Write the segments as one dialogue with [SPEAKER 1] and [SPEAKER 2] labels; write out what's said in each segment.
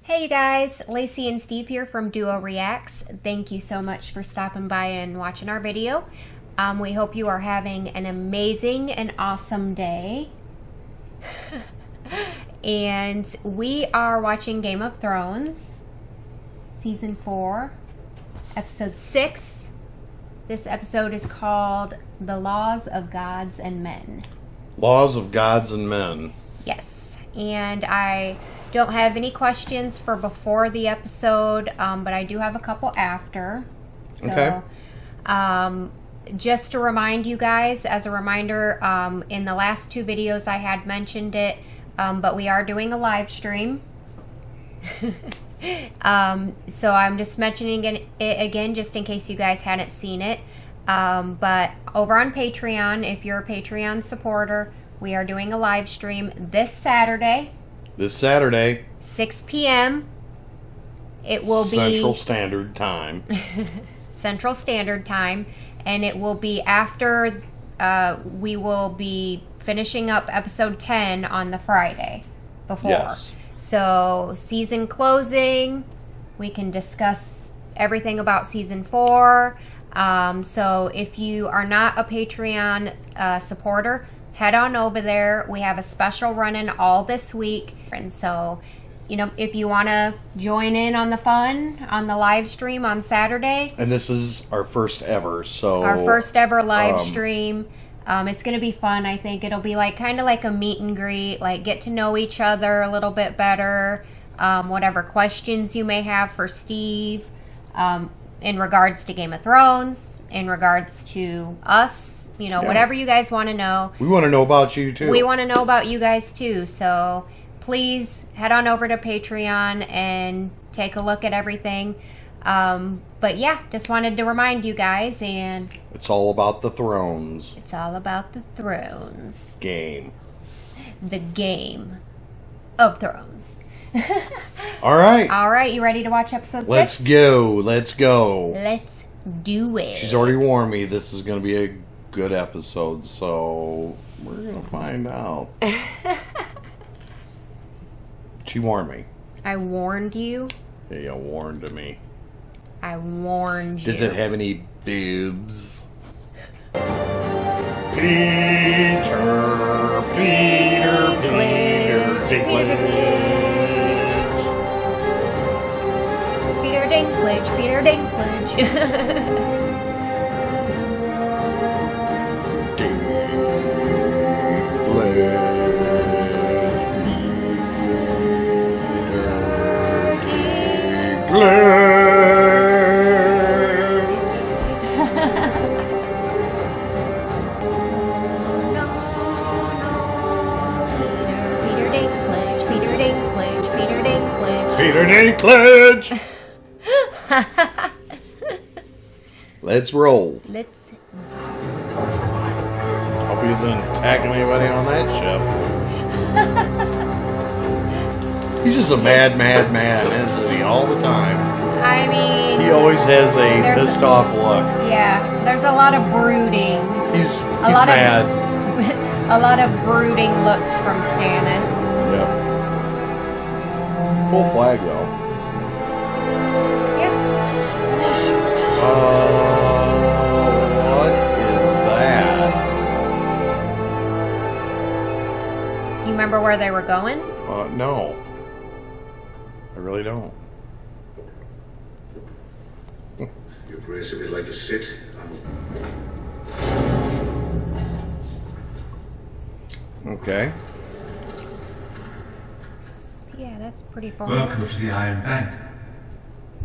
[SPEAKER 1] Hey you guys, Lacey and Steve here from Duo Reacts. Thank you so much for stopping by and watching our video. We hope you are having an amazing and awesome day. And we are watching Game of Thrones, Season 4, Episode 6. This episode is called The Laws of Gods and Men.
[SPEAKER 2] Laws of Gods and Men.
[SPEAKER 1] Yes, and I don't have any questions for before the episode, but I do have a couple after. So,
[SPEAKER 2] okay.
[SPEAKER 1] Just to remind you guys, as a reminder, in the last two videos I had mentioned it, but we are doing a live stream. So I'm just mentioning it again just in case you guys hadn't seen it. But over on Patreon, if you're a Patreon supporter, we are doing a live stream this Saturday.
[SPEAKER 2] 6
[SPEAKER 1] p.m. It will be
[SPEAKER 2] Central Standard Time.
[SPEAKER 1] Central Standard Time, and it will be after we will be finishing up episode 10 on the Friday before.
[SPEAKER 2] Yes.
[SPEAKER 1] So season closing, we can discuss everything about season 4. So if you are not a Patreon supporter, head on over there. We have a special running all this week. And so, you know, if you want to join in on the fun on the live stream on Saturday.
[SPEAKER 2] And this is our first ever, so...
[SPEAKER 1] Our first ever live stream. It's going to be fun, I think. It'll be like kind of like a meet and greet, like get to know each other a little bit better. Whatever questions you may have for Steve in regards to Game of Thrones, in regards to us, you know, whatever you guys want to know.
[SPEAKER 2] We want to know about you, too.
[SPEAKER 1] We want to know about you guys, too. So please head on over to Patreon and take a look at everything. But yeah, just wanted to remind you guys, and
[SPEAKER 2] it's all about the thrones.
[SPEAKER 1] It's all about the thrones.
[SPEAKER 2] Game.
[SPEAKER 1] The Game of Thrones.
[SPEAKER 2] All right.
[SPEAKER 1] All right, you ready to watch episode 6?
[SPEAKER 2] Let's go. Let's go.
[SPEAKER 1] Let's do it.
[SPEAKER 2] She's already warned me this is going to be a good episode, so we're going to find out. She warned me.
[SPEAKER 1] I warned you?
[SPEAKER 2] Yeah, you warned me.
[SPEAKER 1] I warned you.
[SPEAKER 2] Does it have any boobs? Peter
[SPEAKER 1] Dinklage. Peter Dinklage.
[SPEAKER 2] Peter Dinklage. Let's roll.
[SPEAKER 1] Let's.
[SPEAKER 2] Hope he doesn't attack anybody on that ship. He's just a mad man, isn't he? All the time.
[SPEAKER 1] I mean,
[SPEAKER 2] he always has a pissed off look.
[SPEAKER 1] Yeah, there's a lot of brooding.
[SPEAKER 2] He's mad.
[SPEAKER 1] A lot of brooding looks from Stannis.
[SPEAKER 2] Yeah. Cool flag, though.
[SPEAKER 1] Yeah.
[SPEAKER 2] What is that?
[SPEAKER 1] You remember where they were going?
[SPEAKER 2] No. I really don't.
[SPEAKER 3] Your Grace, if you'd like to sit,
[SPEAKER 2] Okay.
[SPEAKER 1] Yeah, that's pretty far.
[SPEAKER 4] Welcome to the Iron Bank.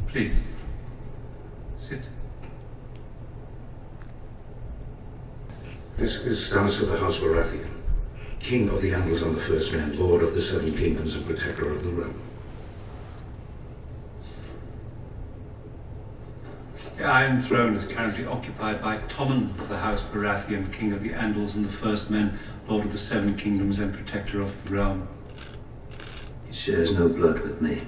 [SPEAKER 4] Please, sit.
[SPEAKER 3] This is Stannis of the House Baratheon, King of the Andals and the First Men, Lord of the Seven Kingdoms and Protector of the Realm.
[SPEAKER 4] The Iron Throne is currently occupied by Tommen of the House Baratheon, King of the Andals and the First Men, Lord of the Seven Kingdoms and Protector of the Realm.
[SPEAKER 5] He shares no blood with me.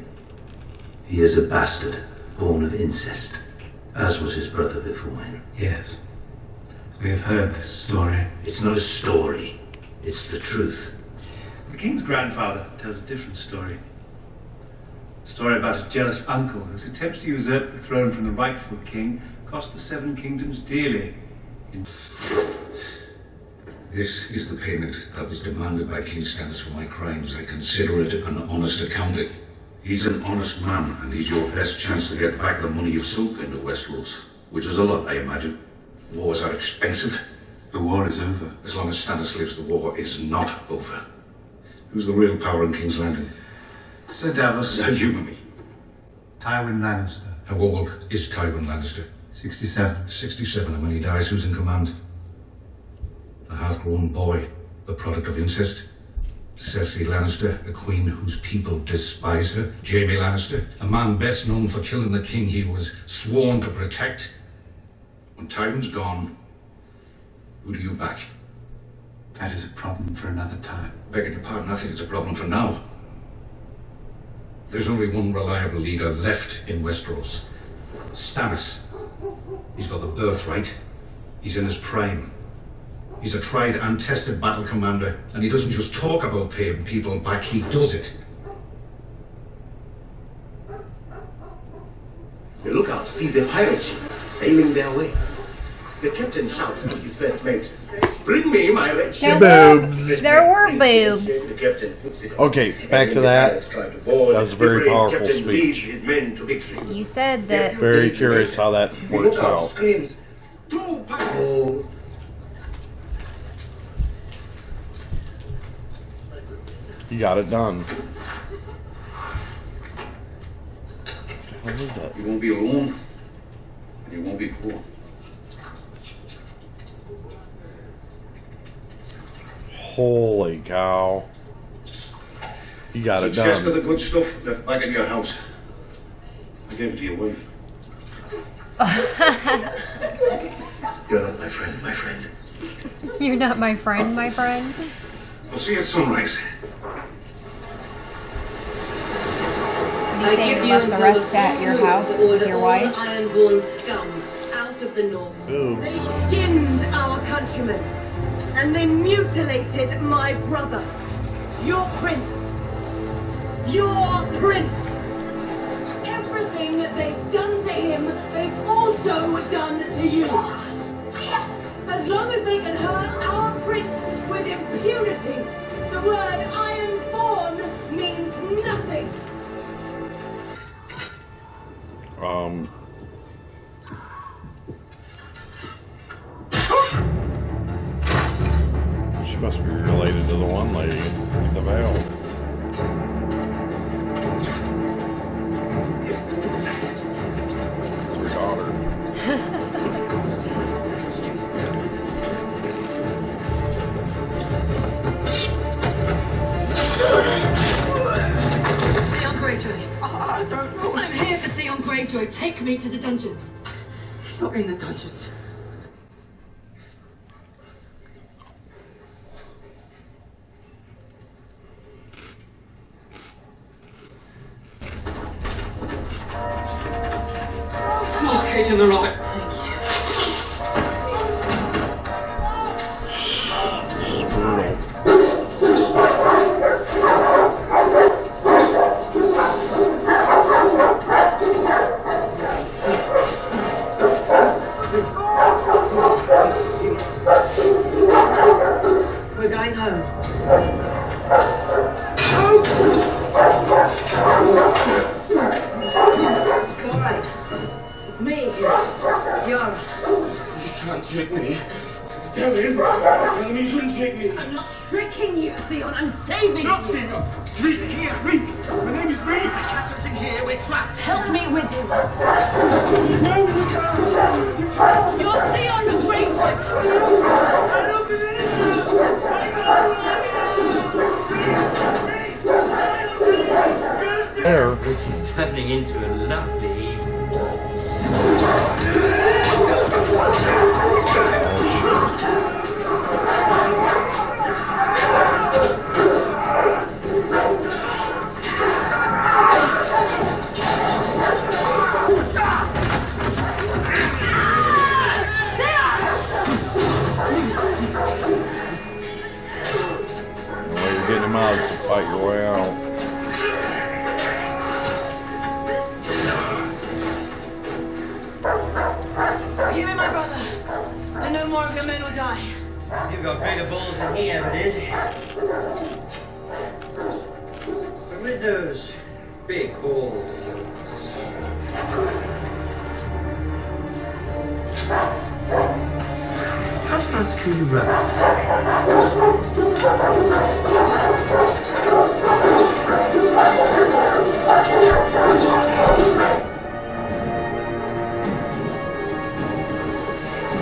[SPEAKER 5] He is a bastard, born of incest, as was his brother before him.
[SPEAKER 4] Yes, we have heard this story.
[SPEAKER 5] It's not a story, it's the truth.
[SPEAKER 4] The King's grandfather tells a different story. story about a jealous uncle whose attempts to usurp the throne from the rightful king cost the Seven Kingdoms dearly.
[SPEAKER 3] This is the payment that was demanded by King Stannis for my crimes. I consider it an honest accounting. He's an honest man, and he's your best chance to get back the money you've sunk into Westeros, which is a lot, I imagine. Wars are expensive.
[SPEAKER 4] The war is over.
[SPEAKER 3] As long as Stannis lives, the war is not over. Who's the real power in King's Landing?
[SPEAKER 4] Sir Davos.
[SPEAKER 3] Humour me.
[SPEAKER 4] Tywin Lannister.
[SPEAKER 3] How old is Tywin Lannister?
[SPEAKER 4] 67.
[SPEAKER 3] 67, and when he dies, who's in command? A half-grown boy, the product of incest. Cersei Lannister, a queen whose people despise her. Jaime Lannister, a man best known for killing the king he was sworn to protect. When Tywin's gone, who do you back?
[SPEAKER 4] That is a problem for another time.
[SPEAKER 3] Begging your pardon, I think it's a problem for now. There's only one reliable leader left in Westeros. Stannis. He's got the birthright. He's in his prime. He's a tried and tested battle commander, and he doesn't just talk about paying people back, he does it.
[SPEAKER 6] The lookout sees a pirate ship sailing their way. The captain shouts to his best mate, "Bring me my red ship."
[SPEAKER 2] Boobs.
[SPEAKER 1] There were boobs.
[SPEAKER 6] The captain puts it on.
[SPEAKER 2] Okay, back to that. That was a very powerful
[SPEAKER 6] Captain leads
[SPEAKER 2] speech.
[SPEAKER 6] his men to victory.
[SPEAKER 1] You said that.
[SPEAKER 2] Very curious how that
[SPEAKER 6] The
[SPEAKER 2] works
[SPEAKER 6] lookout
[SPEAKER 2] out.
[SPEAKER 6] screams, "Two pirates!"
[SPEAKER 2] You got it done. What is that?
[SPEAKER 3] You won't be alone, and you won't be poor.
[SPEAKER 2] Holy cow. You got it
[SPEAKER 3] The chest of
[SPEAKER 2] done.
[SPEAKER 3] the good stuff left back in your house. I gave it to your wife.
[SPEAKER 6] You're not my friend, my friend.
[SPEAKER 1] You're not my friend, my friend.
[SPEAKER 3] I'll see you at sunrise.
[SPEAKER 1] Did you say you left the rest at your house with your wife?
[SPEAKER 7] Ironborn scum out of the north. They
[SPEAKER 2] Boobs.
[SPEAKER 7] skinned our countrymen, and they mutilated my brother, your prince. Your prince. Everything they've done to him, they've also done to you. As long as they can hurt our prince with impunity, the word Ironborn means nothing.
[SPEAKER 2] She must be related to the one lady with the veil. Her daughter.
[SPEAKER 7] Theon Greyjoy.
[SPEAKER 6] I don't know.
[SPEAKER 7] I'm here for Theon Greyjoy. Take me to the dungeons.
[SPEAKER 6] He's not in the dungeons. Close cage on the right.
[SPEAKER 2] It's brutal.
[SPEAKER 7] We're going home. It's all right. It's me, Yara.
[SPEAKER 6] You can't trick me. Tell him. Tell him you couldn't trick me.
[SPEAKER 7] I'm not tricking you, Theon. I'm saving
[SPEAKER 6] Not
[SPEAKER 7] you.
[SPEAKER 6] Theon. Reek, here, Reek. My name is Reek. Catch us in here. We're trapped.
[SPEAKER 7] Help me with him.
[SPEAKER 6] No, you can't. You can't.
[SPEAKER 7] You're Theon Greyjoy.
[SPEAKER 6] I don't believe you.
[SPEAKER 2] There.
[SPEAKER 8] This is turning into a lovely evening.
[SPEAKER 2] The way you're getting him out is to fight your way out.
[SPEAKER 8] got bigger balls than he ever did. But with those big balls of yours, how fast can you run?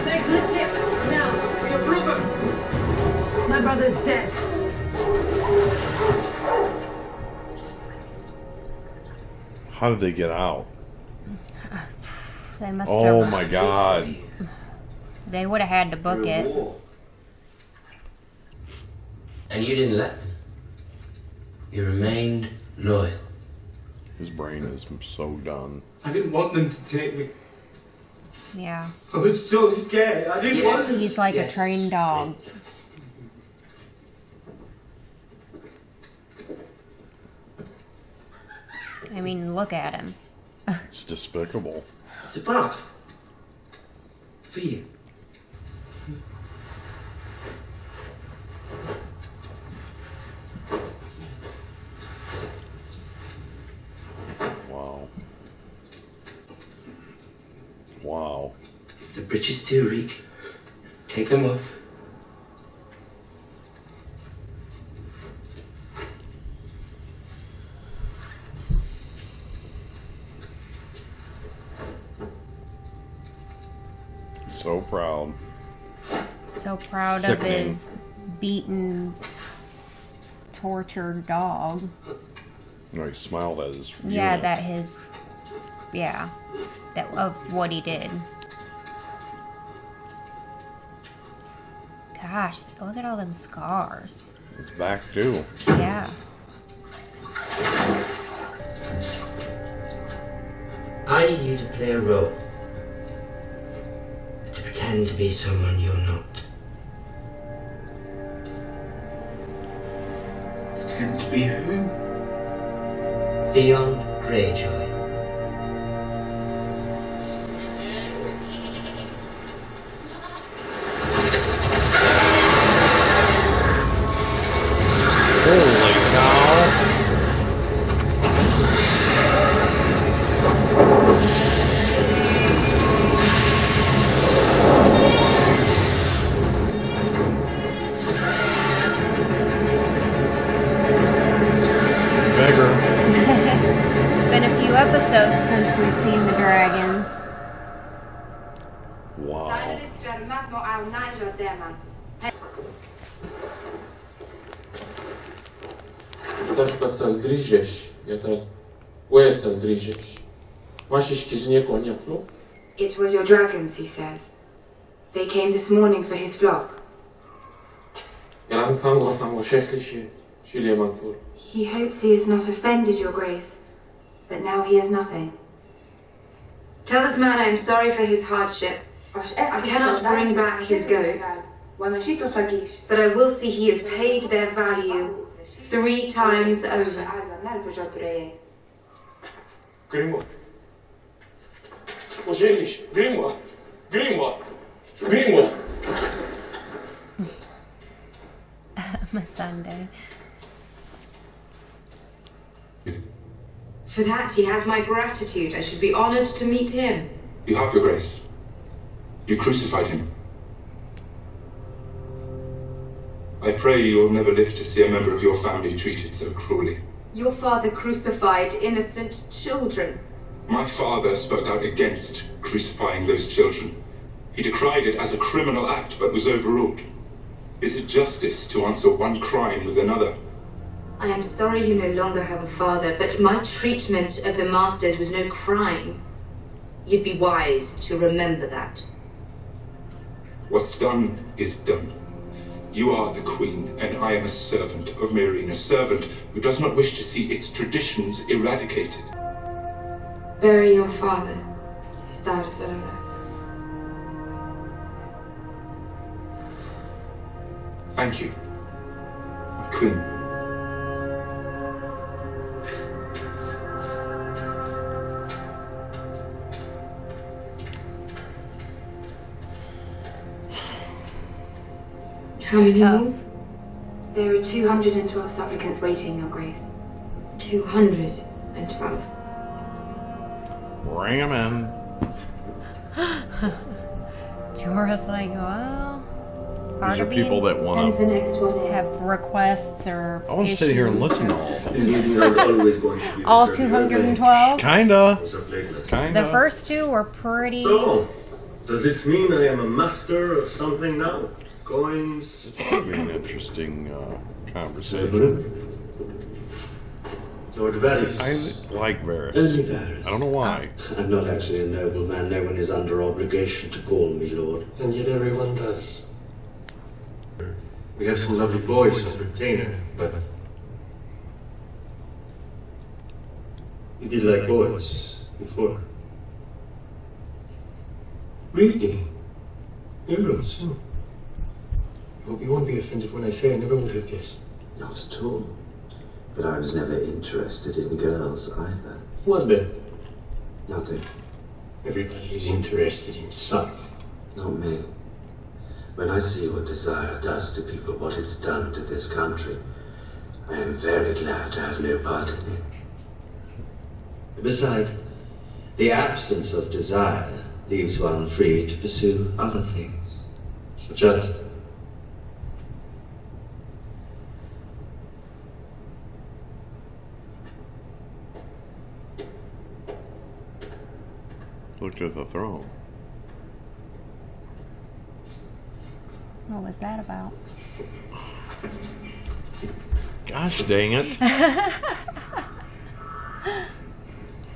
[SPEAKER 7] Take the ship, now!
[SPEAKER 8] Your brother!
[SPEAKER 7] My brother's dead.
[SPEAKER 2] How did they get out?
[SPEAKER 1] They must
[SPEAKER 2] Oh
[SPEAKER 1] have.
[SPEAKER 2] my god.
[SPEAKER 1] They would have had to book it.
[SPEAKER 8] War. And you didn't let them. You remained loyal.
[SPEAKER 2] His brain is so done.
[SPEAKER 9] I didn't want them to take me.
[SPEAKER 1] Yeah.
[SPEAKER 9] I was so scared. I didn't want them.
[SPEAKER 1] He's like
[SPEAKER 8] Yes.
[SPEAKER 1] a trained dog. I mean, look at him.
[SPEAKER 2] It's despicable.
[SPEAKER 8] It's a bath. For you.
[SPEAKER 2] Wow. Wow.
[SPEAKER 8] The breeches too, Reek. Take them off.
[SPEAKER 2] So proud.
[SPEAKER 1] So proud of
[SPEAKER 2] Sickening.
[SPEAKER 1] his beaten, tortured dog.
[SPEAKER 2] No, he smiled at his
[SPEAKER 1] Yeah,
[SPEAKER 2] unit.
[SPEAKER 1] that his. Yeah. That of what he did. Gosh, look at all them scars.
[SPEAKER 2] It's back too.
[SPEAKER 1] Yeah.
[SPEAKER 8] I need you to play a role. To pretend to be someone you're not.
[SPEAKER 9] Pretend to be who?
[SPEAKER 8] Theon Greyjoy.
[SPEAKER 2] Holy cow. Bigger.
[SPEAKER 1] It's been a few episodes since we've seen the dragons.
[SPEAKER 2] Wow.
[SPEAKER 9] Došla sam drižeš, jedan uesan drižeš. Vašiš kižnjeko njapnu?
[SPEAKER 10] It was your dragons, he says. They came this morning for his flock.
[SPEAKER 9] Jalan tango šehliše, šilje manfur.
[SPEAKER 10] He hopes he has not offended your grace, but now he has nothing. Tell this man I am sorry for his hardship. I cannot bring back his goats, but I will see he has paid their value 3 times over.
[SPEAKER 9] Grimo. Poželiš, Grimo. Grimo. Grimo.
[SPEAKER 1] Masande.
[SPEAKER 10] For that he has my gratitude. I should be honored to meet him.
[SPEAKER 3] You have your grace. You crucified him. I pray you will never live to see a member of your family treated so cruelly.
[SPEAKER 7] Your father crucified innocent children.
[SPEAKER 3] My father spoke out against crucifying those children. He decried it as a criminal act, but was overruled. Is it justice to answer one crime with another?
[SPEAKER 10] I am sorry you no longer have a father, but my treatment of the masters was no crime. You'd be wise to remember that.
[SPEAKER 3] What's done is done. You are the queen, and I am a servant of Meereen, a servant who does not wish to see its traditions eradicated.
[SPEAKER 10] Bury your father. Stannis.
[SPEAKER 3] Thank you, my queen.
[SPEAKER 10] How many
[SPEAKER 1] tough.
[SPEAKER 10] more? There are 212 supplicants waiting, Your Grace.
[SPEAKER 11] 212.
[SPEAKER 2] Bring them in.
[SPEAKER 1] Jorah's like, well,
[SPEAKER 2] These are people that
[SPEAKER 10] Send
[SPEAKER 2] want
[SPEAKER 10] the next one in.
[SPEAKER 1] have requests or
[SPEAKER 2] I want to sit here and listen to all of them.
[SPEAKER 6] These meetings are always going to be
[SPEAKER 1] all
[SPEAKER 6] disturbing, aren't they?
[SPEAKER 1] 212.
[SPEAKER 2] Kinda.
[SPEAKER 6] Those are blameless.
[SPEAKER 2] Kinda.
[SPEAKER 1] The first two were pretty.
[SPEAKER 6] So, does this mean I am a master of something now? Coins?
[SPEAKER 2] This could be an interesting conversation.
[SPEAKER 12] Lord Varys.
[SPEAKER 2] I like Varys.
[SPEAKER 12] Only Varys.
[SPEAKER 2] I don't know why.
[SPEAKER 12] I'm not actually a nobleman. No one is under obligation to call me Lord. And yet everyone does.
[SPEAKER 6] We have some lovely boys as retainer, but
[SPEAKER 12] You did like boys before.
[SPEAKER 6] really, heroes. I hope you won't be offended when I say I never would have guessed.
[SPEAKER 12] Not at all. But I was never interested in girls either.
[SPEAKER 6] Was there?
[SPEAKER 12] Nothing.
[SPEAKER 6] Everybody's interested in something.
[SPEAKER 12] Not me. When I see what desire does to people, what it's done to this country, I am very glad to have no part in it. Besides, the absence of desire leaves one free to pursue other things, such as...
[SPEAKER 2] Looked at the throne.
[SPEAKER 1] What was that about?
[SPEAKER 2] Gosh dang it.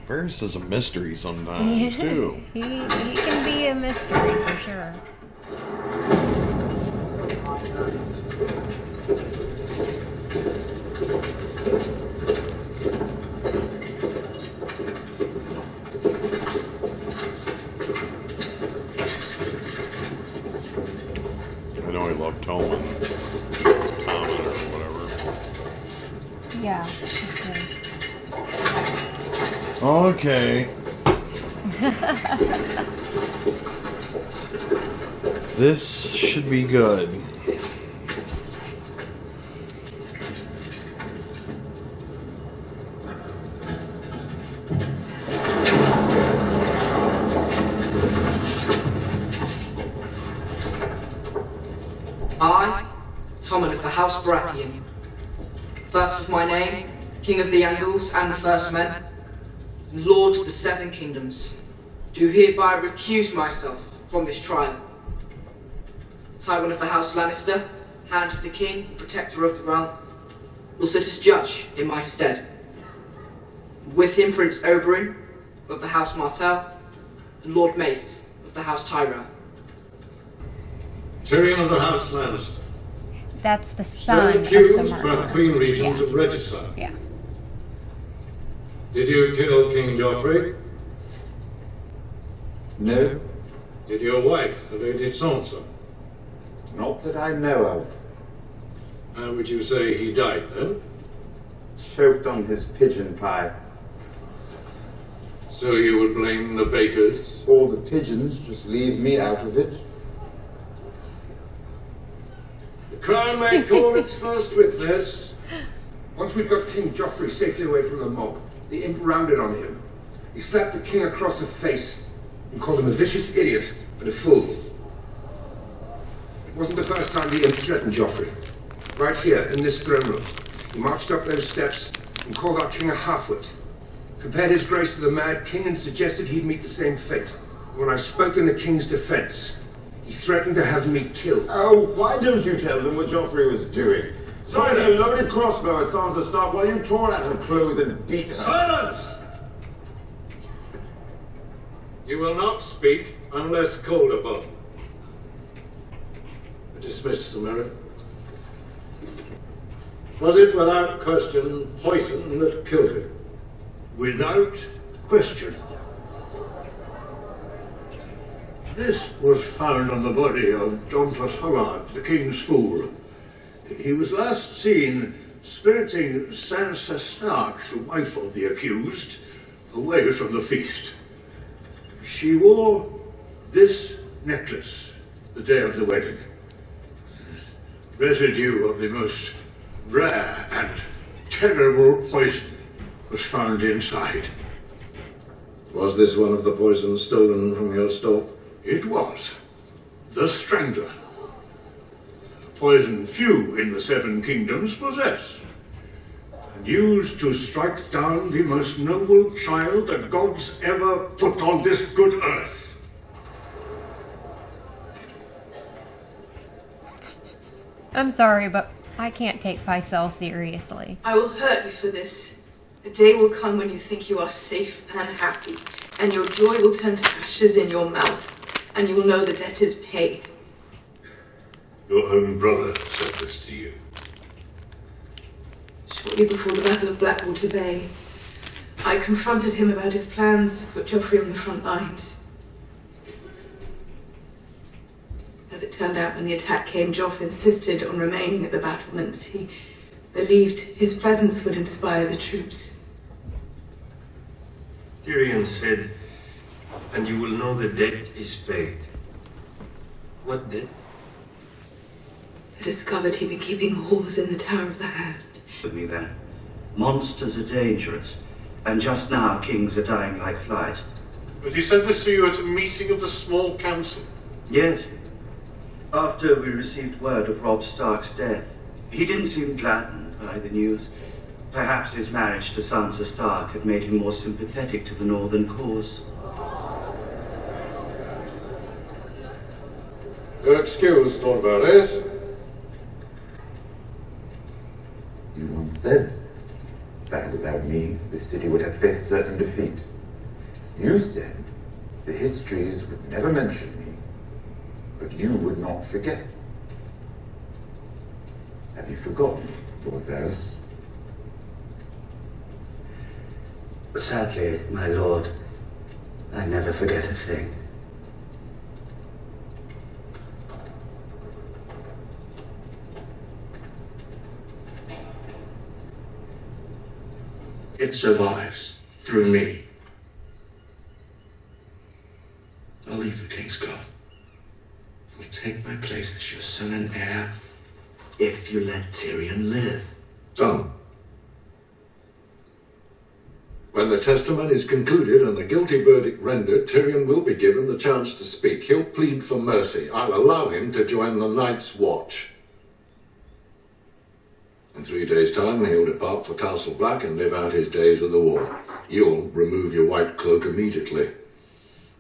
[SPEAKER 2] Varys is a mystery sometimes, too.
[SPEAKER 1] he can be a mystery for sure.
[SPEAKER 2] I know I love Tommen or whatever.
[SPEAKER 1] Yeah.
[SPEAKER 2] Okay. This should be good.
[SPEAKER 13] I, Tommen of the House Baratheon. First was my name, King of the Andals and the First Men, and Lord of the Seven Kingdoms, do hereby recuse myself from this trial. Tywin of the House Lannister, Hand of the King, Protector of the Realm, will sit as judge in my stead. With him Prince Oberyn of the House Martell, and Lord Mace of the House Tyrell.
[SPEAKER 3] Tyrion of the House Lannister.
[SPEAKER 1] That's the son of the
[SPEAKER 3] accused by the
[SPEAKER 1] murderer.
[SPEAKER 3] Queen Regent of regicide.
[SPEAKER 1] Yeah.
[SPEAKER 3] Did you kill King Joffrey?
[SPEAKER 14] No,
[SPEAKER 3] Did your wife, the Lady Sansa?
[SPEAKER 14] not that I know of.
[SPEAKER 3] How would you say he died then?
[SPEAKER 14] Choked on his pigeon pie.
[SPEAKER 3] So you would blame the bakers?
[SPEAKER 14] Or the pigeons, just leave me out of it.
[SPEAKER 3] The Crown may call its first witness.
[SPEAKER 15] Once we'd got King Joffrey safely away from the mob, the imp rounded on him. He slapped the king across the face and called him a vicious idiot and a fool. It wasn't the first time the imp threatened Joffrey. Right here, in this throne room, he marched up those steps and called our king a halfwit. Compared his grace to the mad king and suggested he'd meet the same fate. When I spoke in the king's defense, he threatened to have me killed.
[SPEAKER 14] Oh, why don't you tell them what Joffrey was doing? Find a loaded crossbow at Sansa Stark while you tore out her clothes and beat her.
[SPEAKER 3] Silence! You will not speak unless called upon. Dismiss the merit. Was it without question poison that killed him?
[SPEAKER 16] Without question. This was found on the body of Don Hollard, the king's fool. He was last seen spiriting Sansa Stark, the wife of the accused, away from the feast. She wore this necklace the day of the wedding. Residue of the most rare and terrible poison was found inside.
[SPEAKER 11] Was this one of the poisons stolen from your store?
[SPEAKER 16] It was. The Strangler. Poison few in the Seven Kingdoms possess. And used to strike down the most noble child the gods ever put on this good earth.
[SPEAKER 1] I'm sorry, but I can't take Pycelle seriously.
[SPEAKER 13] I will hurt you for this. A day will come when you think you are safe and happy, and your joy will turn to ashes in your mouth, and you will know the debt is paid.
[SPEAKER 16] Your own brother said this to you.
[SPEAKER 13] Shortly before the Battle of Blackwater Bay, I confronted him about his plans to put Joffrey on the front lines. As it turned out, when the attack came, Joff insisted on remaining at the battlements. He believed his presence would inspire the troops.
[SPEAKER 17] Tyrion said, and you will know the debt is paid. What debt?
[SPEAKER 13] I discovered he'd been keeping whores in the Tower of the Hand.
[SPEAKER 5] With me then. Monsters are dangerous, and just now kings are dying like flies.
[SPEAKER 16] But he said this to you at a meeting of the small council.
[SPEAKER 5] Yes. After we received word of Robb Stark's death, he didn't seem gladdened by the news. Perhaps his marriage to Sansa Stark had made him more sympathetic to the Northern cause.
[SPEAKER 14] Your excuse, Torvares.
[SPEAKER 18] You once said that without me, the city would have faced certain defeat. You said the histories would never mention me, but you would not forget. Have you forgotten, Lord Varys?
[SPEAKER 5] Sadly, my lord, I never forget a thing.
[SPEAKER 16] It survives through me. I'll leave the King's Guard. I'll take my place as your son and heir if you let Tyrion live.
[SPEAKER 11] Done. When the testament is concluded and the guilty verdict rendered, Tyrion will be given the chance to speak. He'll plead for mercy. I'll allow him to join the Night's Watch. In 3 days' time, he'll depart for Castle Black and live out his days of the war. You'll remove your white cloak immediately.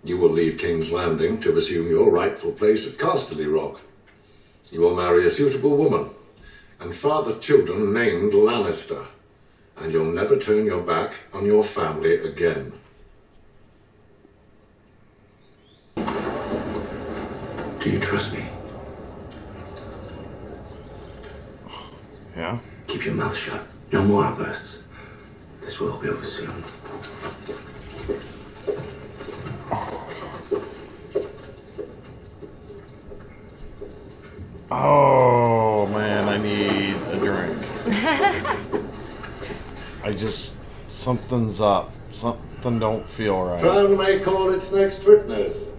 [SPEAKER 11] You will leave King's Landing to assume your rightful place at Casterly Rock. You will marry a suitable woman and father children named Lannister. And you'll never turn your back on your family again.
[SPEAKER 16] Do you trust me?
[SPEAKER 2] Yeah?
[SPEAKER 16] Keep your mouth shut. No more outbursts. This will all be over soon.
[SPEAKER 2] Oh, man, I need a drink. Something's up. Something don't feel right.
[SPEAKER 14] Crown may call its next witness.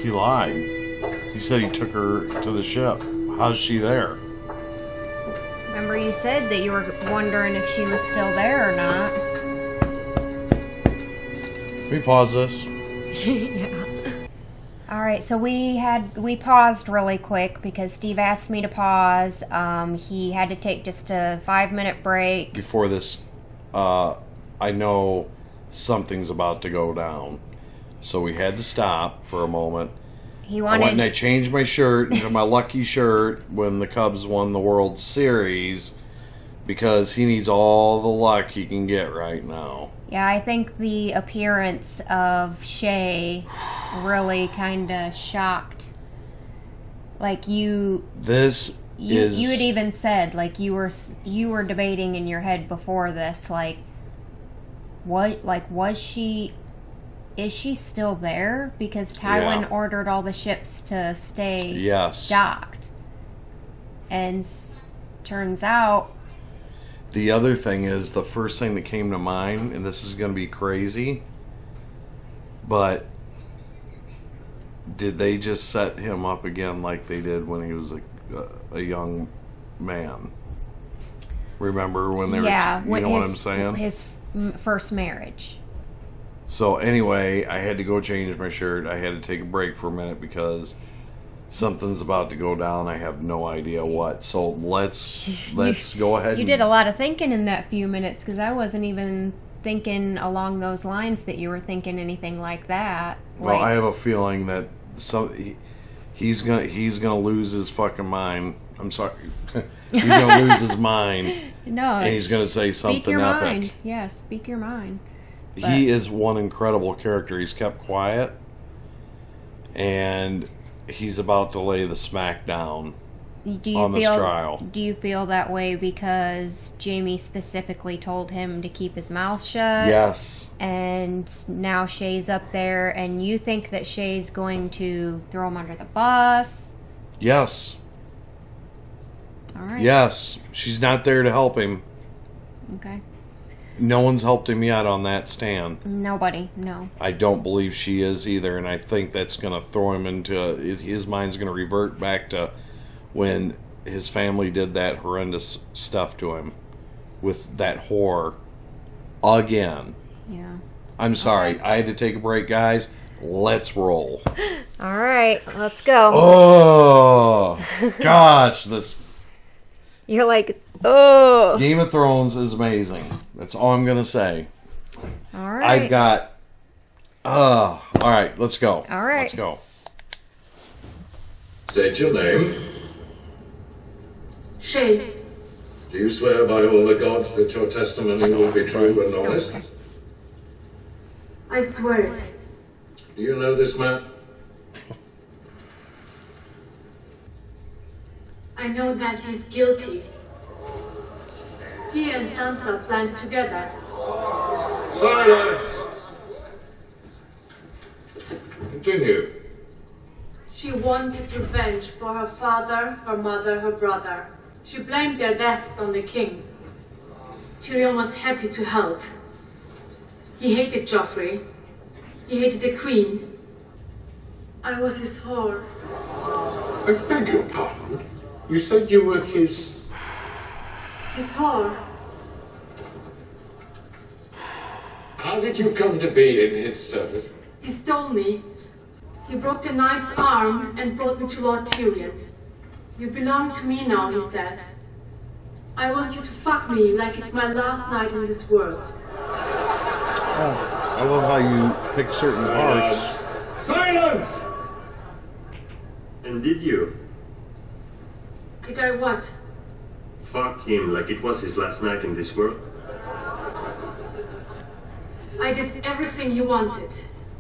[SPEAKER 2] He lied. He said he took her to the ship. How's she there?
[SPEAKER 1] Remember you said that you were wondering if she was still there or not.
[SPEAKER 2] Can we pause this?
[SPEAKER 1] Yeah. Alright, so we paused really quick because Steve asked me to pause. He had to take just a 5-minute break.
[SPEAKER 2] Before this, I know something's about to go down. So we had to stop for a moment.
[SPEAKER 1] He
[SPEAKER 2] I went and I changed my shirt into my lucky shirt when the Cubs won the World Series because he needs all the luck he can get right now.
[SPEAKER 1] Yeah, I think the appearance of Shay really kind of shocked. Like you had even said, like you were debating in your head before this, like is she still there? Because Tywin ordered all the ships to stay docked. And turns out...
[SPEAKER 2] The other thing is, the first thing that came to mind, and this is going to be crazy, But did they just set him up again like they did when he was a young man? Remember when they were, you know what I'm saying?
[SPEAKER 1] His first marriage.
[SPEAKER 2] So anyway, I had to go change my shirt. I had to take a break for a minute because something's about to go down. I have no idea what. So let's go ahead.
[SPEAKER 1] You did a lot of thinking in that few minutes because I wasn't even thinking along those lines that you were thinking anything like that.
[SPEAKER 2] Well, I have a feeling that he's gonna lose his fucking mind. I'm sorry. He's gonna lose his mind.
[SPEAKER 1] No,
[SPEAKER 2] and he's gonna say something
[SPEAKER 1] speak your
[SPEAKER 2] epic.
[SPEAKER 1] mind. Yeah, speak your mind. But
[SPEAKER 2] He is one incredible character. He's kept quiet, and he's about to lay the smack down on this trial.
[SPEAKER 1] Do you feel that way because Jaime specifically told him to keep his mouth shut?
[SPEAKER 2] Yes.
[SPEAKER 1] And now Shay's up there, and you think that Shay's going to throw him under the bus?
[SPEAKER 2] Yes.
[SPEAKER 1] All right.
[SPEAKER 2] Yes. She's not there to help him.
[SPEAKER 1] Okay.
[SPEAKER 2] No one's helped him yet on that stand.
[SPEAKER 1] Nobody, no.
[SPEAKER 2] I don't believe she is either, and I think that's going to throw him into... His mind's going to revert back to when his family did that horrendous stuff to him with that whore again.
[SPEAKER 1] Yeah.
[SPEAKER 2] I'm sorry. I had to take a break, guys. Let's roll.
[SPEAKER 1] All right, let's go.
[SPEAKER 2] Oh, gosh.
[SPEAKER 1] You're like, oh.
[SPEAKER 2] Game of Thrones is amazing. That's all I'm going to say.
[SPEAKER 1] All right.
[SPEAKER 2] I've got... all right, let's go.
[SPEAKER 1] All right.
[SPEAKER 2] Let's go.
[SPEAKER 11] State your name.
[SPEAKER 10] Shay.
[SPEAKER 11] Do you swear by all the gods that your testimony will be true and honest?
[SPEAKER 10] I swear it.
[SPEAKER 11] Do you know this man?
[SPEAKER 10] I know that he's guilty. He and Sansa planned together.
[SPEAKER 11] Silence! Continue.
[SPEAKER 10] She wanted revenge for her father, her mother, her brother. She blamed their deaths on the king. Tyrion was happy to help. He hated Joffrey. He hated the queen. I was his whore.
[SPEAKER 15] I beg your pardon? You said you were his...
[SPEAKER 10] His whore.
[SPEAKER 11] How did you come to be in his service?
[SPEAKER 10] He stole me. He broke the knight's arm and brought me to Lord Tyrion. You belong to me now, he said. I want you to fuck me like it's my last night in this world.
[SPEAKER 2] Oh, I love how you pick certain parts.
[SPEAKER 17] Silence! And did you?
[SPEAKER 10] Did I what?
[SPEAKER 17] Fuck him like it was his last night in this world?
[SPEAKER 10] I did everything he wanted.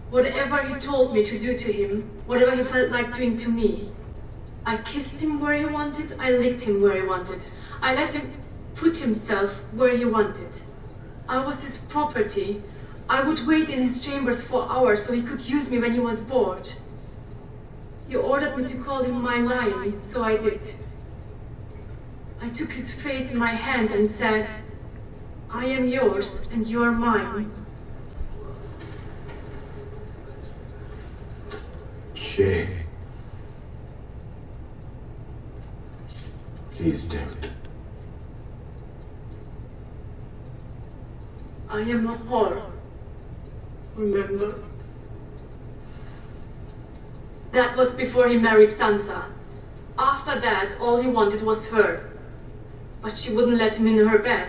[SPEAKER 10] Whatever he told me to do to him, whatever he felt like doing to me. I kissed him where he wanted, I licked him where he wanted. I let him put himself where he wanted. I was his property. I would wait in his chambers for hours so he could use me when he was bored. He ordered me to call him my lion, so I did. I took his face in my hands and said, I am yours and you are mine.
[SPEAKER 18] Shay. Please don't.
[SPEAKER 10] I am a whore. Remember? That was before he married Sansa. After that, all he wanted was her. But she wouldn't let him in her bed.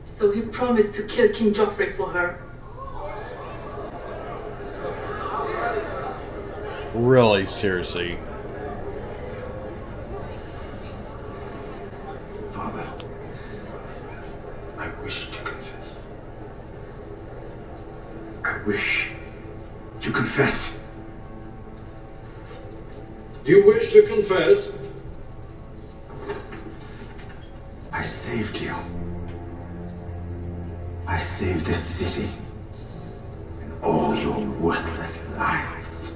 [SPEAKER 10] So he promised to kill King Joffrey for her.
[SPEAKER 2] Really, seriously.
[SPEAKER 18] Father, I wish to confess. I wish to confess.
[SPEAKER 11] You wish to confess?
[SPEAKER 18] I saved you. I saved this city and all your worthless lives.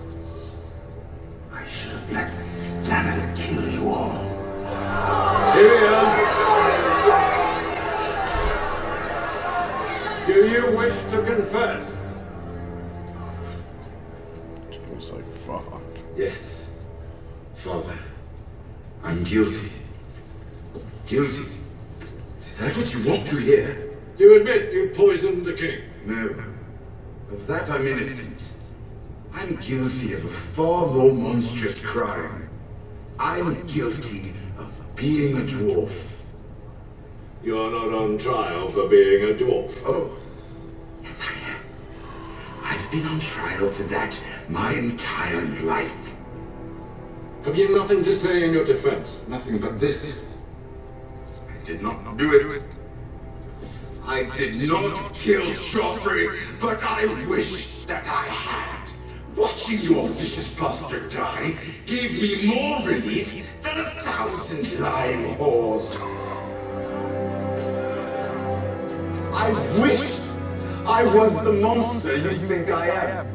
[SPEAKER 18] I should have let Stannis kill you all.
[SPEAKER 11] Tyrion! Do you wish to confess?
[SPEAKER 18] guilty. Guilty? Is that what you want to hear?
[SPEAKER 14] You admit you poisoned the king?
[SPEAKER 18] No. Of that I'm innocent. I'm guilty of a far more monstrous crime. I'm guilty of being a dwarf.
[SPEAKER 14] You're not on trial for being a dwarf.
[SPEAKER 18] Oh. Yes, I am. I've been on trial for that my entire life.
[SPEAKER 14] Have you nothing to say in your defense?
[SPEAKER 18] Nothing but this. I did not do it. I did not kill Joffrey, but I wish that I had. Watching your vicious bastard die gave me more relief than 1,000 lying whores. I wish I was the monster you think I am.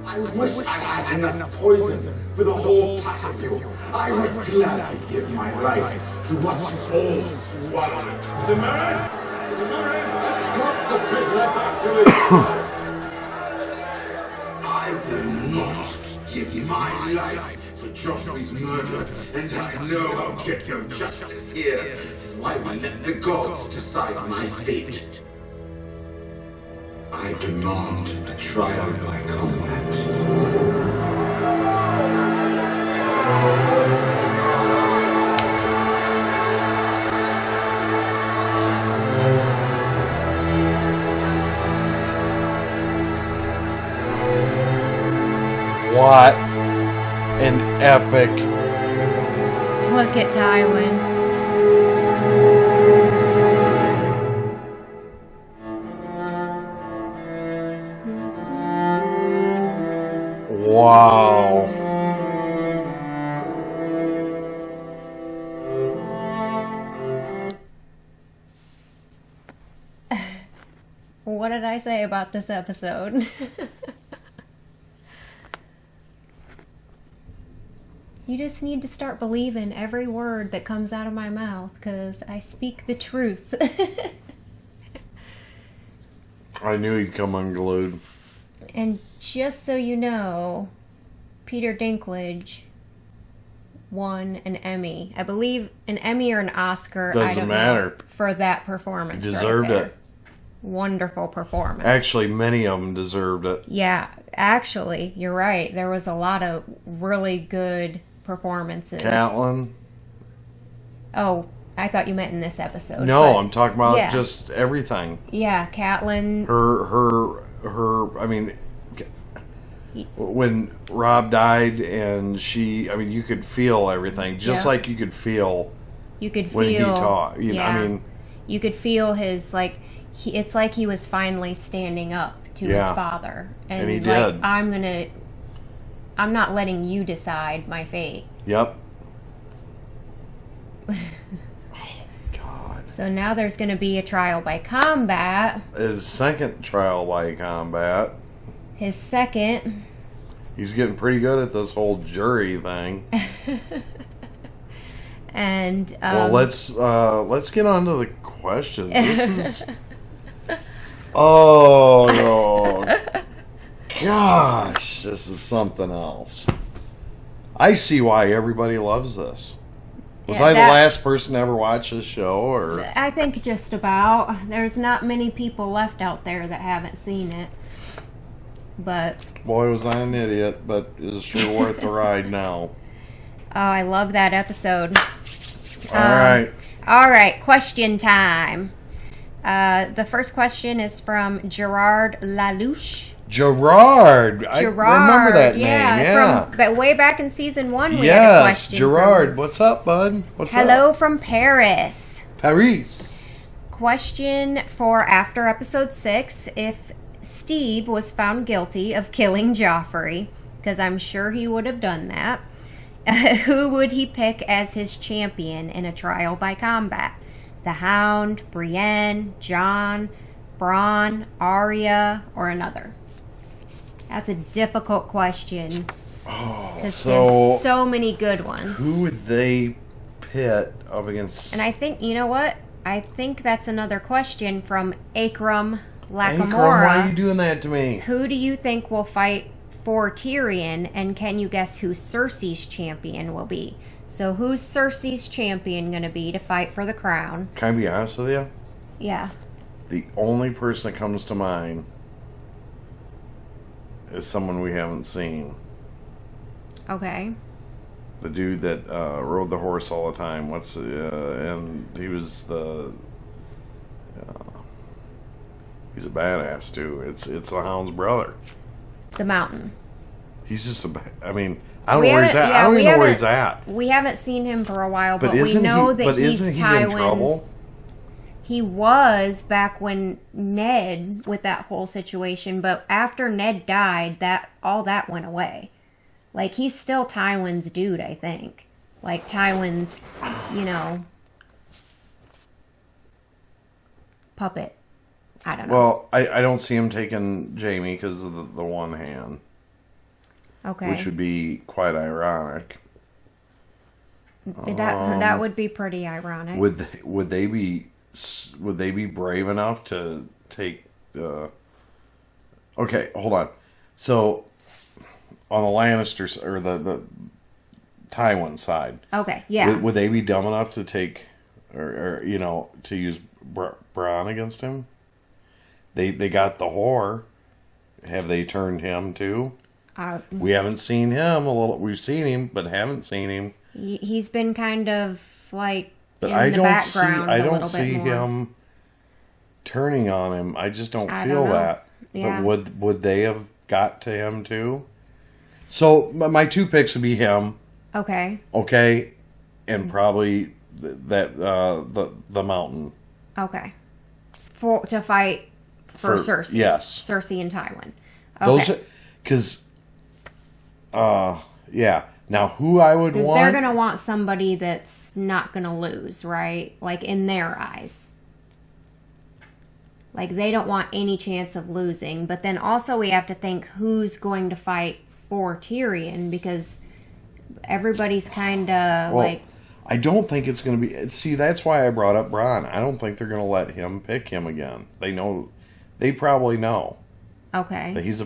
[SPEAKER 18] I wish I had enough poison for the whole pack of you. I would gladly give my life to watch you all swallowed.
[SPEAKER 14] Meereen! Escort the prisoner back to his side.
[SPEAKER 18] I will not give my life for Joffrey's murder, and I know I'll get no justice here, so I will let the gods decide my fate. I demand a trial by combat.
[SPEAKER 2] What an epic.
[SPEAKER 1] Look at Tywin.
[SPEAKER 2] Wow.
[SPEAKER 1] What did I say about this episode? You just need to start believing every word that comes out of my mouth, because I speak the truth.
[SPEAKER 2] I knew he'd come unglued.
[SPEAKER 1] And just so you know, Peter Dinklage won an Emmy. I believe an Emmy or an Oscar.
[SPEAKER 2] Doesn't
[SPEAKER 1] I don't
[SPEAKER 2] matter.
[SPEAKER 1] know, for that performance.
[SPEAKER 2] He deserved
[SPEAKER 1] right there.
[SPEAKER 2] it.
[SPEAKER 1] Wonderful performance.
[SPEAKER 2] Actually, many of them deserved it.
[SPEAKER 1] Yeah, actually, you're right. There was a lot of really good performances.
[SPEAKER 2] Catelyn?
[SPEAKER 1] Oh, I thought you meant in this episode.
[SPEAKER 2] No, I'm talking about
[SPEAKER 1] yeah.
[SPEAKER 2] just everything.
[SPEAKER 1] Yeah, Catelyn.
[SPEAKER 2] Her. I mean, when Rob died and she, I mean, you could feel everything, just
[SPEAKER 1] Yeah.
[SPEAKER 2] like you could feel. When he talked. You know,
[SPEAKER 1] yeah.
[SPEAKER 2] I mean,
[SPEAKER 1] you could feel his it's like he was finally standing up to his father,
[SPEAKER 2] and he
[SPEAKER 1] like,
[SPEAKER 2] did.
[SPEAKER 1] I'm not letting you decide my fate.
[SPEAKER 2] Yep.
[SPEAKER 1] So now there's going to be a trial by combat.
[SPEAKER 2] His second trial by combat.
[SPEAKER 1] His second.
[SPEAKER 2] He's getting pretty good at this whole jury thing.
[SPEAKER 1] And
[SPEAKER 2] well, let's get on to the questions. This is oh no, gosh, this is something else. I see why everybody loves this. Was I the last person to ever watch this show, or?
[SPEAKER 1] I think just about. There's not many people left out there that haven't seen it. But
[SPEAKER 2] Boy, was I an idiot, but it's sure worth the ride now.
[SPEAKER 1] Oh, I love that episode.
[SPEAKER 2] All
[SPEAKER 1] right, question time. The first question is from Gerard Lalouche.
[SPEAKER 2] Gerard. I remember that name. Yeah.
[SPEAKER 1] From way back in season 1, we had a question.
[SPEAKER 2] Gerard. What's up, bud? What's up?
[SPEAKER 1] Hello from Paris.
[SPEAKER 2] Paris.
[SPEAKER 1] Question for after episode 6. If Steve was found guilty of killing Joffrey, because I'm sure he would have done that, who would he pick as his champion in a trial by combat? The Hound, Brienne, Jon, Bronn, Arya, or another? That's a difficult question.
[SPEAKER 2] Oh,
[SPEAKER 1] because there's so many good ones.
[SPEAKER 2] Who would they pit up against?
[SPEAKER 1] And I think, you know what? I think that's another question from Akram Lakamora.
[SPEAKER 2] Akram, why are you doing that to me?
[SPEAKER 1] Who do you think will fight for Tyrion, and can you guess who Cersei's champion will be? So who's Cersei's champion going to be to fight for the crown?
[SPEAKER 2] Can I be honest with you?
[SPEAKER 1] Yeah.
[SPEAKER 2] The only person that comes to mind is someone we haven't seen.
[SPEAKER 1] Okay.
[SPEAKER 2] The dude that rode the horse all the time. And he was he's a badass too. It's the Hound's brother.
[SPEAKER 1] The Mountain.
[SPEAKER 2] He's just I don't know where he's at. I don't even know where he's at.
[SPEAKER 1] We haven't seen him for a while, but we
[SPEAKER 2] isn't
[SPEAKER 1] know
[SPEAKER 2] he-
[SPEAKER 1] that
[SPEAKER 2] but
[SPEAKER 1] he's
[SPEAKER 2] isn't he in trouble?
[SPEAKER 1] Tywin's. He was back when Ned, with that whole situation, but after Ned died, all that went away. Like, he's still Tywin's dude, I think. Like, Tywin's, puppet. I don't know.
[SPEAKER 2] Well, I don't see him taking Jaime because of the one hand.
[SPEAKER 1] Okay.
[SPEAKER 2] Which would be quite ironic.
[SPEAKER 1] That would be pretty ironic.
[SPEAKER 2] Would they be brave enough to take? Okay, hold on. So on the Lannisters or the Tywin side,
[SPEAKER 1] okay, yeah,
[SPEAKER 2] would they be dumb enough to take or to use Bronn against him? They got the whore. Have they turned him too? We haven't seen him We've seen him, but haven't seen him.
[SPEAKER 1] He's been kind of like
[SPEAKER 2] but
[SPEAKER 1] in the background.
[SPEAKER 2] I don't see him turning on him. I just don't feel that.
[SPEAKER 1] Yeah.
[SPEAKER 2] But would they have got to him too? So my two picks would be him.
[SPEAKER 1] Okay.
[SPEAKER 2] Okay, and probably the Mountain.
[SPEAKER 1] Okay. To fight for Cersei.
[SPEAKER 2] Yes.
[SPEAKER 1] Cersei and Tywin. Okay.
[SPEAKER 2] Those because yeah. Now, who I would want...
[SPEAKER 1] Because they're going to want somebody that's not going to lose, right? Like, in their eyes. Like, they don't want any chance of losing. But then also we have to think who's going to fight for Tyrion, because everybody's kind of,
[SPEAKER 2] I don't think it's going to be... See, that's why I brought up Bronn. I don't think they're going to let him pick him again. They probably know.
[SPEAKER 1] Okay.
[SPEAKER 2] That he's a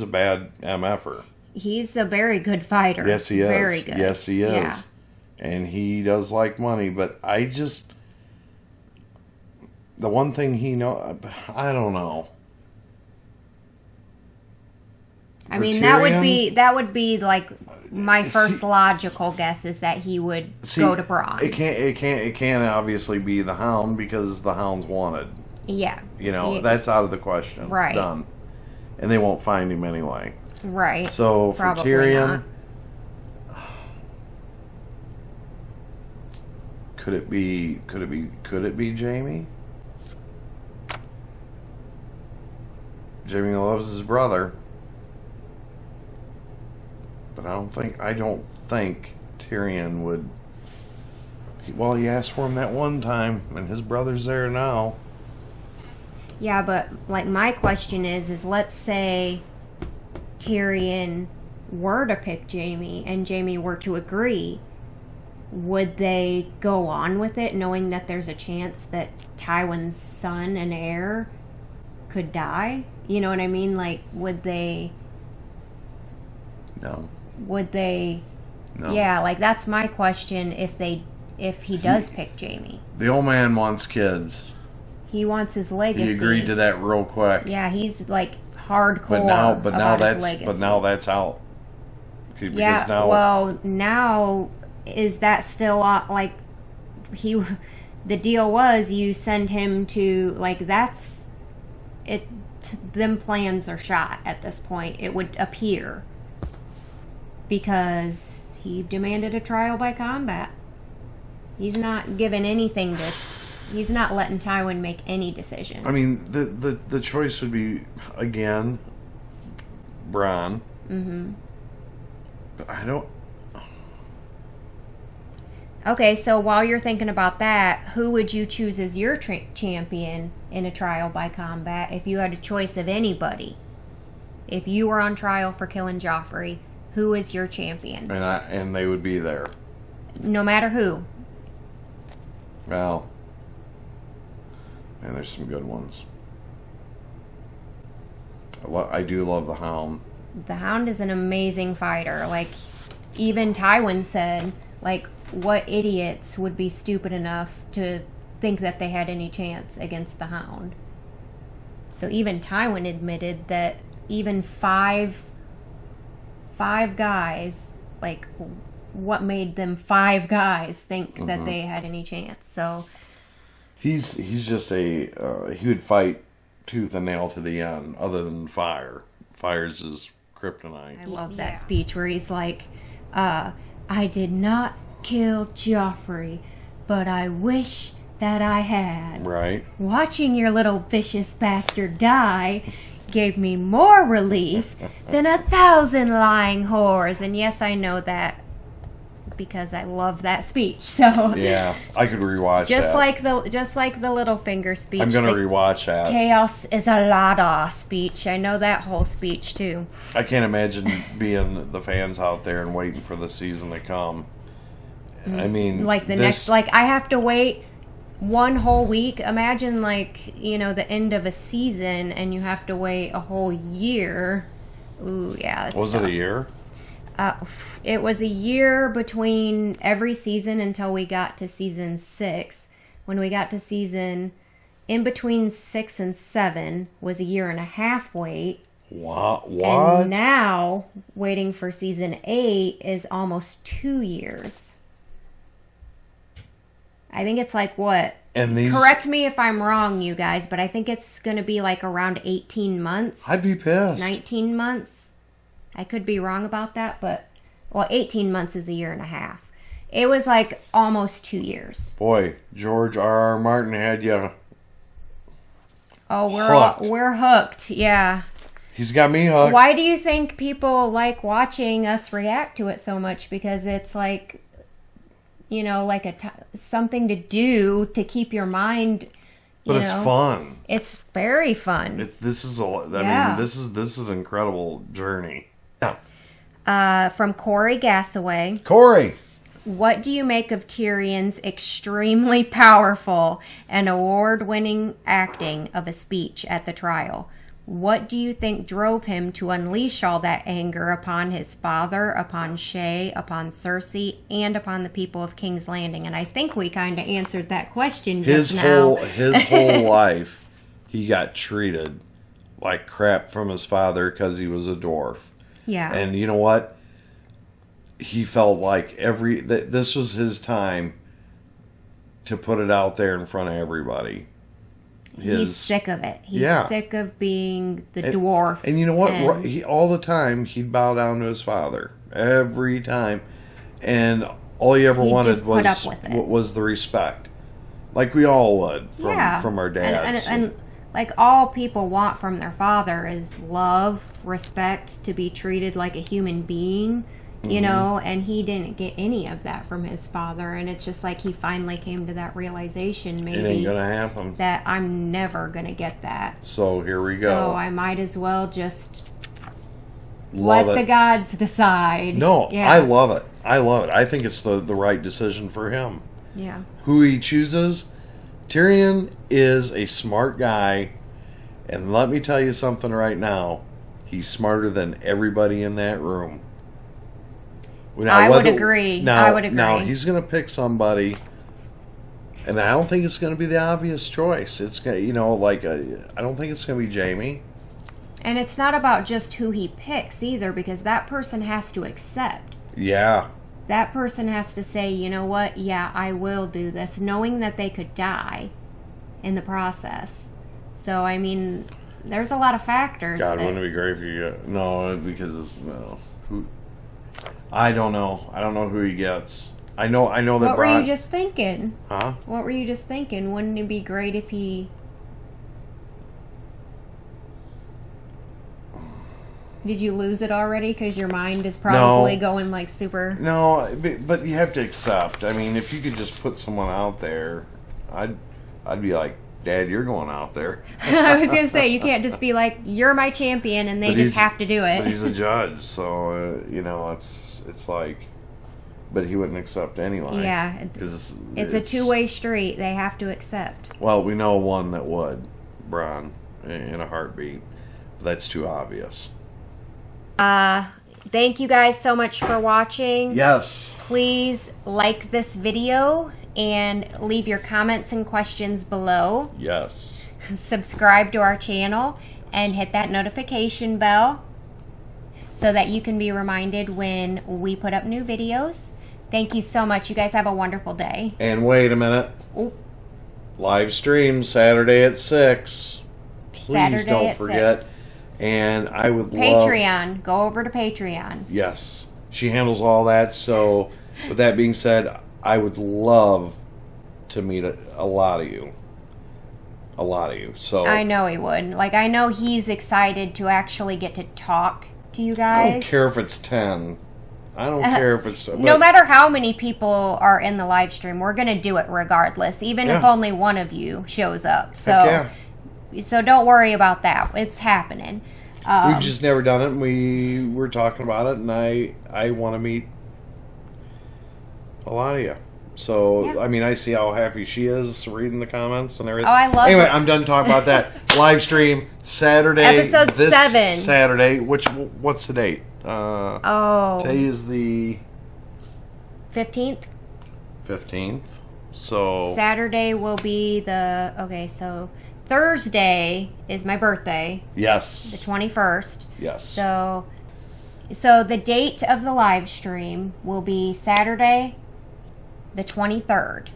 [SPEAKER 2] bad MFer.
[SPEAKER 1] He's a very good fighter.
[SPEAKER 2] Yes, he is.
[SPEAKER 1] Very good.
[SPEAKER 2] Yes, he is.
[SPEAKER 1] Yeah.
[SPEAKER 2] And he does like money, but the one thing I don't know.
[SPEAKER 1] I mean, that would be like my first logical guess is that he would go to Bronn.
[SPEAKER 2] It can't obviously be the Hound because the Hound's wanted.
[SPEAKER 1] Yeah.
[SPEAKER 2] That's out of the question.
[SPEAKER 1] Right.
[SPEAKER 2] Done. And they won't find him anyway.
[SPEAKER 1] Right.
[SPEAKER 2] So for
[SPEAKER 1] Probably
[SPEAKER 2] Tyrion,
[SPEAKER 1] not.
[SPEAKER 2] could it be Jaime? Jaime loves his brother. But I don't think Tyrion would. He asked for him that one time, and his brother's there now.
[SPEAKER 1] Yeah, but like my question is let's say Tyrion were to pick Jaime and Jaime were to agree, would they go on with it knowing that there's a chance that Tywin's son and heir could die? You know what I mean? Like, would they...
[SPEAKER 2] No.
[SPEAKER 1] Would they...
[SPEAKER 2] No.
[SPEAKER 1] Yeah, like that's my question if he does pick Jaime.
[SPEAKER 2] The old man wants kids.
[SPEAKER 1] He wants his legacy.
[SPEAKER 2] He agreed to that real quick.
[SPEAKER 1] Yeah, he's like hardcore
[SPEAKER 2] But now that's out.
[SPEAKER 1] Yeah. Now is that still like the deal was you send him to like that's it. Them plans are shot at this point. It would appear because he demanded a trial by combat. He's not given anything to. He's not letting Tywin make any decision.
[SPEAKER 2] I mean, the choice would be, again, Bronn.
[SPEAKER 1] Mm-hmm.
[SPEAKER 2] But I don't...
[SPEAKER 1] Okay, so while you're thinking about that, who would you choose as your champion in a trial by combat if you had a choice of anybody? If you were on trial for killing Joffrey, who is your champion?
[SPEAKER 2] And they would be there.
[SPEAKER 1] No matter who.
[SPEAKER 2] Well... And there's some good ones. I do love the Hound.
[SPEAKER 1] The Hound is an amazing fighter. Like, even Tywin said, Like, what idiots would be stupid enough to think that they had any chance against the Hound? So even Tywin admitted that even five guys, like, what made them 5 guys think that they had any chance? So
[SPEAKER 2] he's just he would fight tooth and nail to the end, other than fire. Fire's his kryptonite.
[SPEAKER 1] I love that speech where he's like, I did not kill Joffrey, but I wish that I had.
[SPEAKER 2] Right.
[SPEAKER 1] Watching your little vicious bastard die gave me more relief than 1,000 lying whores. And yes, I know that because I love that speech. So
[SPEAKER 2] yeah, I could rewatch
[SPEAKER 1] just
[SPEAKER 2] that.
[SPEAKER 1] Just like the Littlefinger speech.
[SPEAKER 2] I'm gonna rewatch that.
[SPEAKER 1] Chaos is a lot speech. I know that whole speech too.
[SPEAKER 2] I can't imagine being the fans out there and waiting for the season to come. I mean,
[SPEAKER 1] like next, like I have to wait 1 whole week. Imagine, like, you know, the end of a season and you have to wait a whole year. Ooh, yeah. That's
[SPEAKER 2] was
[SPEAKER 1] tough.
[SPEAKER 2] it a year?
[SPEAKER 1] It was a year between every season until we got to season 6. When we got to season in between 6 and 7 was a 1.5 year wait.
[SPEAKER 2] What?
[SPEAKER 1] And now waiting for season 8 is almost 2 years. I think it's like what?
[SPEAKER 2] And these,
[SPEAKER 1] correct me if I'm wrong, you guys, but I think it's going to be like around 18 months.
[SPEAKER 2] I'd be pissed. 19
[SPEAKER 1] months. I could be wrong about that, but, well, 18 months is a 1.5 years. It was like almost 2 years.
[SPEAKER 2] Boy, George R.R. Martin had you.
[SPEAKER 1] Oh, we're hooked. Yeah.
[SPEAKER 2] He's got me hooked.
[SPEAKER 1] Why do you think people like watching us react to it so much? Because it's like, you know, like something to do to keep your mind.
[SPEAKER 2] But it's fun.
[SPEAKER 1] It's very fun.
[SPEAKER 2] This is mean, this is an incredible journey. Yeah.
[SPEAKER 1] From Cory Gasaway.
[SPEAKER 2] Cory,
[SPEAKER 1] what do you make of Tyrion's extremely powerful and award-winning acting of a speech at the trial? What do you think drove him to unleash all that anger upon his father, upon Shae, upon Cersei, and upon the people of King's Landing? And I think we kind of answered that question just now.
[SPEAKER 2] His whole life, he got treated like crap from his father because he was a dwarf.
[SPEAKER 1] Yeah.
[SPEAKER 2] And you know what? He felt like this was his time to put it out there in front of everybody.
[SPEAKER 1] He's sick of it. He's sick of being the dwarf.
[SPEAKER 2] And you know what? All the time, he'd bow down to his father. Every time. And all he ever wanted was the respect. Like we all would from our dads.
[SPEAKER 1] And like all people want from their father is love, respect, to be treated like a human being. You know, and he didn't get any of that from his father, and it's just like he finally came to that realization, maybe,
[SPEAKER 2] it ain't gonna happen,
[SPEAKER 1] that I'm never gonna get that.
[SPEAKER 2] So here we go.
[SPEAKER 1] So I might as well just let the gods decide.
[SPEAKER 2] No, yeah. I love it. I think it's the right decision for him.
[SPEAKER 1] Yeah.
[SPEAKER 2] Who he chooses, Tyrion is a smart guy, and let me tell you something right now, he's smarter than everybody in that room. Now,
[SPEAKER 1] I would agree.
[SPEAKER 2] Now, he's going to pick somebody, and I don't think it's going to be the obvious choice. It's going to, I don't think it's going to be Jaime.
[SPEAKER 1] And it's not about just who he picks either, because that person has to accept.
[SPEAKER 2] Yeah.
[SPEAKER 1] That person has to say, you know what, yeah, I will do this, knowing that they could die in the process. So, I mean, there's a lot of factors.
[SPEAKER 2] God, wouldn't it be great if you... No, because it's... No. I don't know. I don't know who he gets. I know that.
[SPEAKER 1] What were you just thinking?
[SPEAKER 2] Huh?
[SPEAKER 1] What were you just thinking? Wouldn't it be great if he... Did you lose it already? Because your mind is probably going like super...
[SPEAKER 2] No, but you have to accept. I mean, if you could just put someone out there, I'd be like, Dad, you're going out there.
[SPEAKER 1] I was going to say, you can't just be like, you're my champion, and they just have to do it.
[SPEAKER 2] But he's a judge, so, it's like... But he wouldn't accept any line.
[SPEAKER 1] Yeah, it's a two-way street. They have to accept.
[SPEAKER 2] Well, we know one that would, Bronn, in a heartbeat. But that's too obvious.
[SPEAKER 1] Thank you guys so much for watching.
[SPEAKER 2] Yes.
[SPEAKER 1] Please like this video and leave your comments and questions below.
[SPEAKER 2] Yes.
[SPEAKER 1] Subscribe to our channel and hit that notification bell so that you can be reminded when we put up new videos. Thank you so much. You guys have a wonderful day.
[SPEAKER 2] And wait a minute.
[SPEAKER 1] Ooh.
[SPEAKER 2] Live stream Saturday at 6. Please
[SPEAKER 1] Saturday
[SPEAKER 2] don't
[SPEAKER 1] at
[SPEAKER 2] forget.
[SPEAKER 1] 6.
[SPEAKER 2] And I would love...
[SPEAKER 1] Patreon. Go over to Patreon.
[SPEAKER 2] Yes. She handles all that. So, with that being said, I would love to meet a lot of you. A lot of you. So
[SPEAKER 1] I know he would. Like, I know he's excited to actually get to talk to you guys.
[SPEAKER 2] I don't care if it's 10. I don't care if it's...
[SPEAKER 1] No matter how many people are in the live stream, we're going to do it regardless, even if only one of you shows up. So, so don't worry about that. It's happening.
[SPEAKER 2] We've just never done it, and we were talking about it, and I want to meet a lot of you. So, I mean, I see how happy she is reading the comments and everything.
[SPEAKER 1] Oh, I love
[SPEAKER 2] Anyway,
[SPEAKER 1] it.
[SPEAKER 2] I'm done talking about that. Live stream Saturday.
[SPEAKER 1] Episode
[SPEAKER 2] this
[SPEAKER 1] 7.
[SPEAKER 2] Saturday. What's the date? Today is the
[SPEAKER 1] 15th.
[SPEAKER 2] 15th. So
[SPEAKER 1] Saturday will be the... Okay, so Thursday is my birthday.
[SPEAKER 2] Yes.
[SPEAKER 1] The 21st.
[SPEAKER 2] Yes.
[SPEAKER 1] So the date of the live stream will be Saturday, the 23rd.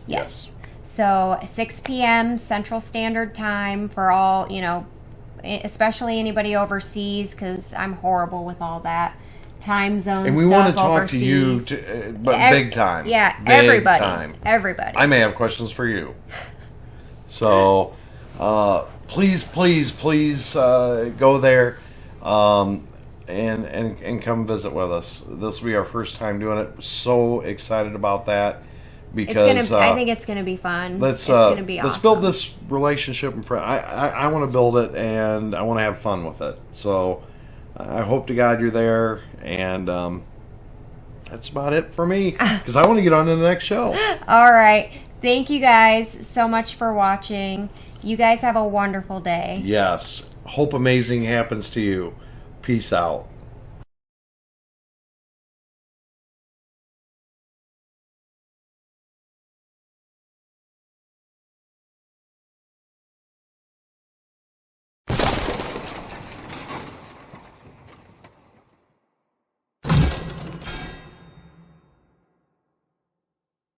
[SPEAKER 1] Yes. So 6 p.m. Central Standard Time for all, especially anybody overseas, because I'm horrible with all that time zone
[SPEAKER 2] and we
[SPEAKER 1] stuff
[SPEAKER 2] want to talk
[SPEAKER 1] overseas.
[SPEAKER 2] to you, but big time.
[SPEAKER 1] Yeah,
[SPEAKER 2] big
[SPEAKER 1] everybody.
[SPEAKER 2] Time.
[SPEAKER 1] Everybody.
[SPEAKER 2] I may have questions for you. So, please go there and come visit with us. This will be our first time doing it. So excited about that because
[SPEAKER 1] I think it's gonna be fun.
[SPEAKER 2] It's
[SPEAKER 1] gonna be awesome.
[SPEAKER 2] Let's build this relationship in front. I want to build it and I want to have fun with it. So I hope to God you're there, and that's about it for me because I want to get on to the next show.
[SPEAKER 1] All right. Thank you guys so much for watching. You guys have a wonderful day.
[SPEAKER 2] Yes. Hope amazing happens to you. Peace out.